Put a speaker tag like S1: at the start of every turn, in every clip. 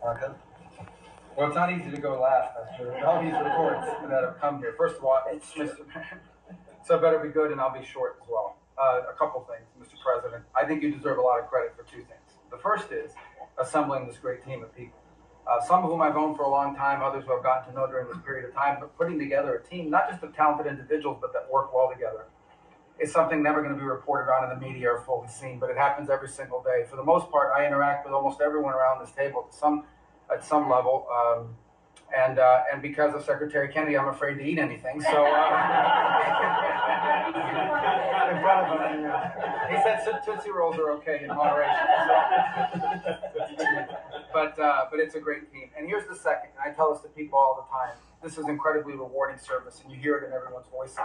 S1: Marcus. Well, it's not easy to go last after all these reports that have come here. First of all, it's Mr. So it better be good, and I'll be short as well. A couple things, Mr. President. I think you deserve a lot of credit for two things. The first is assembling this great team of people. Some of whom I've known for a long time, others who I've gotten to know during this period of time, but putting together a team, not just of talented individuals, but that work well together, is something never going to be reported on in the media or fully seen, but it happens every single day. For the most part, I interact with almost everyone around this table at some level, and because of Secretary Kennedy, I'm afraid to eat anything. So in front of him, he said Tootsie Rolls are okay in moderation. But it's a great team. And here's the second, and I tell this to people all the time. This is incredibly rewarding service, and you hear it in everyone's voices.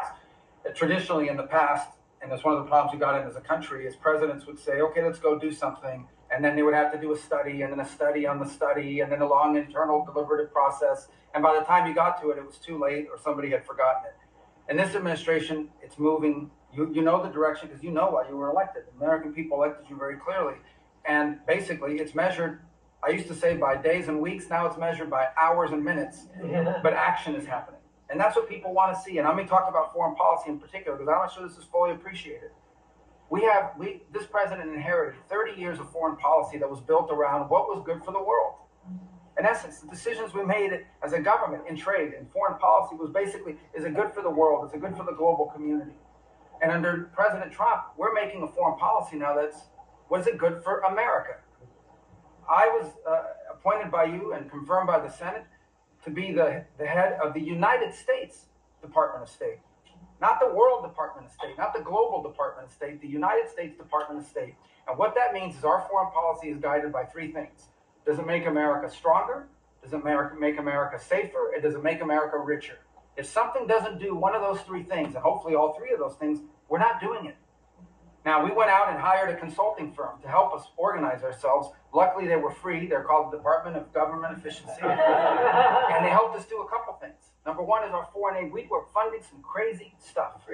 S1: Traditionally, in the past, and it's one of the problems we got in as a country, is presidents would say, okay, let's go do something. And then they would have to do a study, and then a study on the study, and then a long internal deliberative process. And by the time you got to it, it was too late, or somebody had forgotten it. In this administration, it's moving. You know the direction because you know why you were elected. The American people elected you very clearly. And basically, it's measured, I used to say by days and weeks. Now it's measured by hours and minutes. But action is happening. And that's what people want to see. And let me talk about foreign policy in particular, because I'm not sure this is fully appreciated. This president inherited 30 years of foreign policy that was built around what was good for the world. In essence, the decisions we made as a government in trade and foreign policy was basically, is it good for the world? Is it good for the global community? And under President Trump, we're making a foreign policy now was it good for America? I was appointed by you and confirmed by the Senate to be the head of the United States Department of State. Not the World Department of State, not the Global Department of State, the United States Department of State. And what that means is our foreign policy is guided by three things. Does it make America stronger? Does it make America safer? And does it make America richer? If something doesn't do one of those three things, and hopefully all three of those things, we're not doing it. Now, we went out and hired a consulting firm to help us organize ourselves. Luckily, they were free. They're called the Department of Government Efficiency. And they helped us do a couple things. Number one is our foreign aid. We were funding some crazy stuff.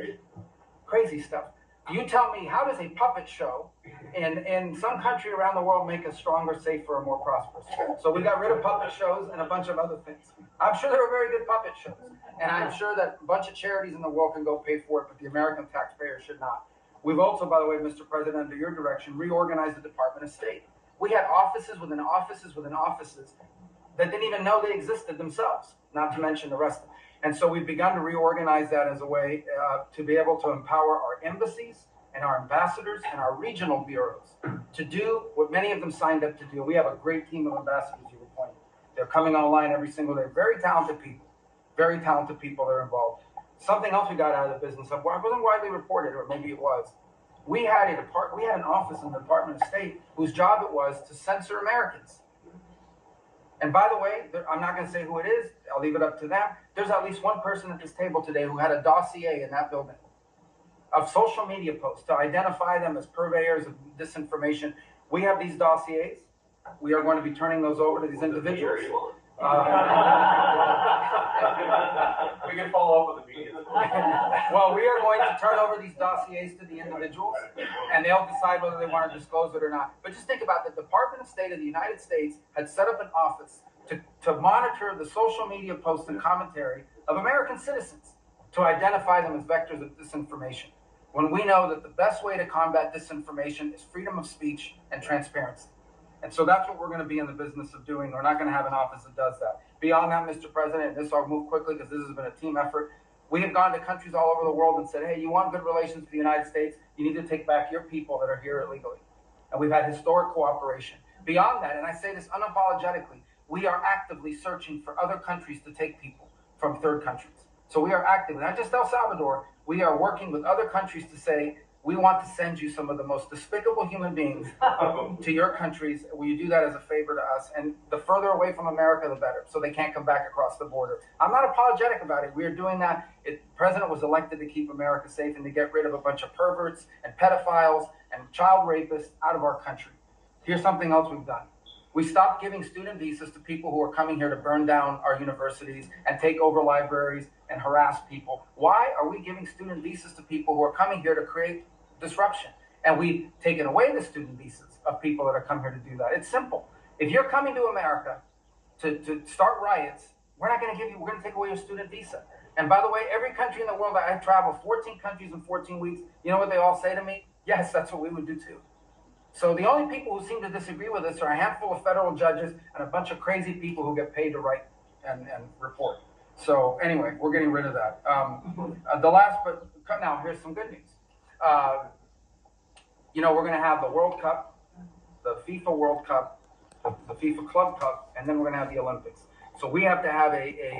S1: Crazy stuff. You tell me, how does a puppet show in some country around the world make us stronger, safer, or more prosperous? So we got rid of puppet shows and a bunch of other things. I'm sure there were very good puppet shows. And I'm sure that a bunch of charities in the world can go pay for it, but the American taxpayer should not. We've also, by the way, Mr. President, under your direction, reorganized the Department of State. We had offices within offices within offices that didn't even know they existed themselves, not to mention the rest of them. And so we've begun to reorganize that as a way to be able to empower our embassies and our ambassadors and our regional bureaus to do what many of them signed up to do. We have a great team of ambassadors, you were pointing. They're coming online every single day. Very talented people that are involved. Something else we got out of the business of, well, it wasn't widely reported, or maybe it was. We had an office in the Department of State whose job it was to censor Americans. And by the way, I'm not going to say who it is. I'll leave it up to them. There's at least one person at this table today who had a dossier in that building of social media posts to identify them as purveyors of disinformation. We have these dossiers. We are going to be turning those over to these individuals.
S2: We can follow up with the media.
S1: Well, we are going to turn over these dossiers to the individuals, and they'll decide whether they want to disclose it or not. But just think about the Department of State of the United States had set up an office to monitor the social media posts and commentary of American citizens to identify them as vectors of disinformation. When we know that the best way to combat disinformation is freedom of speech and transparency. And so that's what we're going to be in the business of doing. We're not going to have an office that does that. Beyond that, Mr. President, and this I'll move quickly because this has been a team effort. We have gone to countries all over the world and said, hey, you want good relations with the United States? You need to take back your people that are here illegally. And we've had historic cooperation. Beyond that, and I say this unapologetically, we are actively searching for other countries to take people from third countries. So we are actively, not just El Salvador, we are working with other countries to say, we want to send you some of the most despicable human beings to your countries. Will you do that as a favor to us? And the further away from America, the better, so they can't come back across the border. I'm not apologetic about it. We are doing that. The president was elected to keep America safe and to get rid of a bunch of perverts and pedophiles and child rapists out of our country. Here's something else we've done. We stopped giving student visas to people who are coming here to burn down our universities and take over libraries and harass people. Why are we giving student visas to people who are coming here to create disruption? And we've taken away the student visas of people that are coming here to do that. It's simple. If you're coming to America to start riots, we're going to take away your student visa. And by the way, every country in the world that I travel, 14 countries in 14 weeks, you know what they all say to me? Yes, that's what we would do too. So the only people who seem to disagree with us are a handful of federal judges and a bunch of crazy people who get paid to write and report. So anyway, we're getting rid of that. Now here's some good news. We're going to have the World Cup, the FIFA World Cup, the FIFA Club Cup, and then we're going to have the Olympics. So we have to have a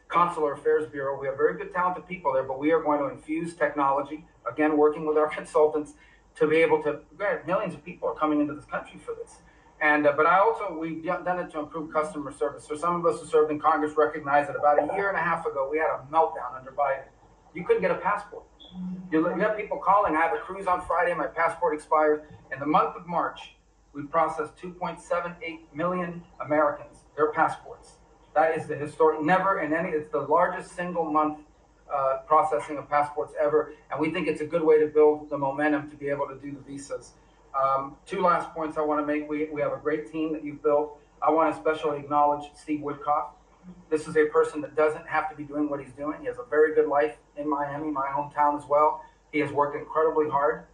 S1: Consular Affairs Bureau. We have very good, talented people there, but we are going to infuse technology, again, working with our consultants to be able to, millions of people are coming into this country for this. But we've done it to improve customer service. So some of us who served in Congress recognize that about a year and a half ago, we had a meltdown under Biden. You couldn't get a passport. You have people calling, I have a cruise on Friday, my passport expires. In the month of March, we processed 2.78 million Americans, their passports. That is the historic, it's the largest single month processing of passports ever. And we think it's a good way to build the momentum to be able to do the visas. Two last points I want to make. We have a great team that you've built. I want to especially acknowledge Steve Woodcock. This is a person that doesn't have to be doing what he's doing. He has a very good life in Miami, my hometown as well. He has worked incredibly hard,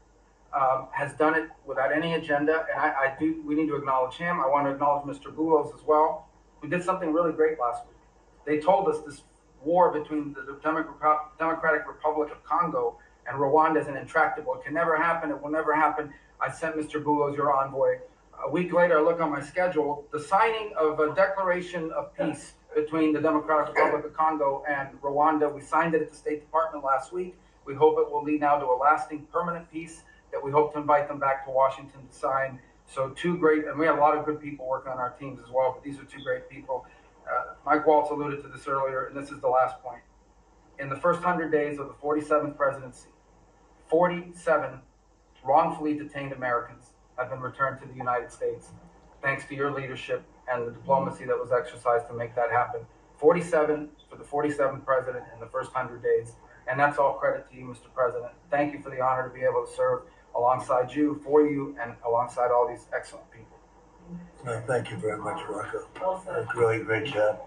S1: has done it without any agenda, and we need to acknowledge him. I want to acknowledge Mr. Boulos as well, who did something really great last week. They told us this war between the Democratic Republic of Congo and Rwanda is intractable. It can never happen. It will never happen. I sent Mr. Boulos, your envoy. A week later, I look on my schedule, the signing of a declaration of peace between the Democratic Republic of Congo and Rwanda. We signed it at the State Department last week. We hope it will lead now to a lasting permanent peace that we hope to invite them back to Washington to sign. So two great, and we have a lot of good people working on our teams as well, but these are two great people. Mike Waltz alluded to this earlier, and this is the last point. In the first 100 days of the 47th presidency, 47 wrongfully detained Americans have been returned to the United States, thanks to your leadership and the diplomacy that was exercised to make that happen. 47 for the 47th president in the first 100 days. And that's all credit to you, Mr. President. Thank you for the honor to be able to serve alongside you, for you, and alongside all these excellent people.
S3: Thank you very much, Rocco. That's really a great job.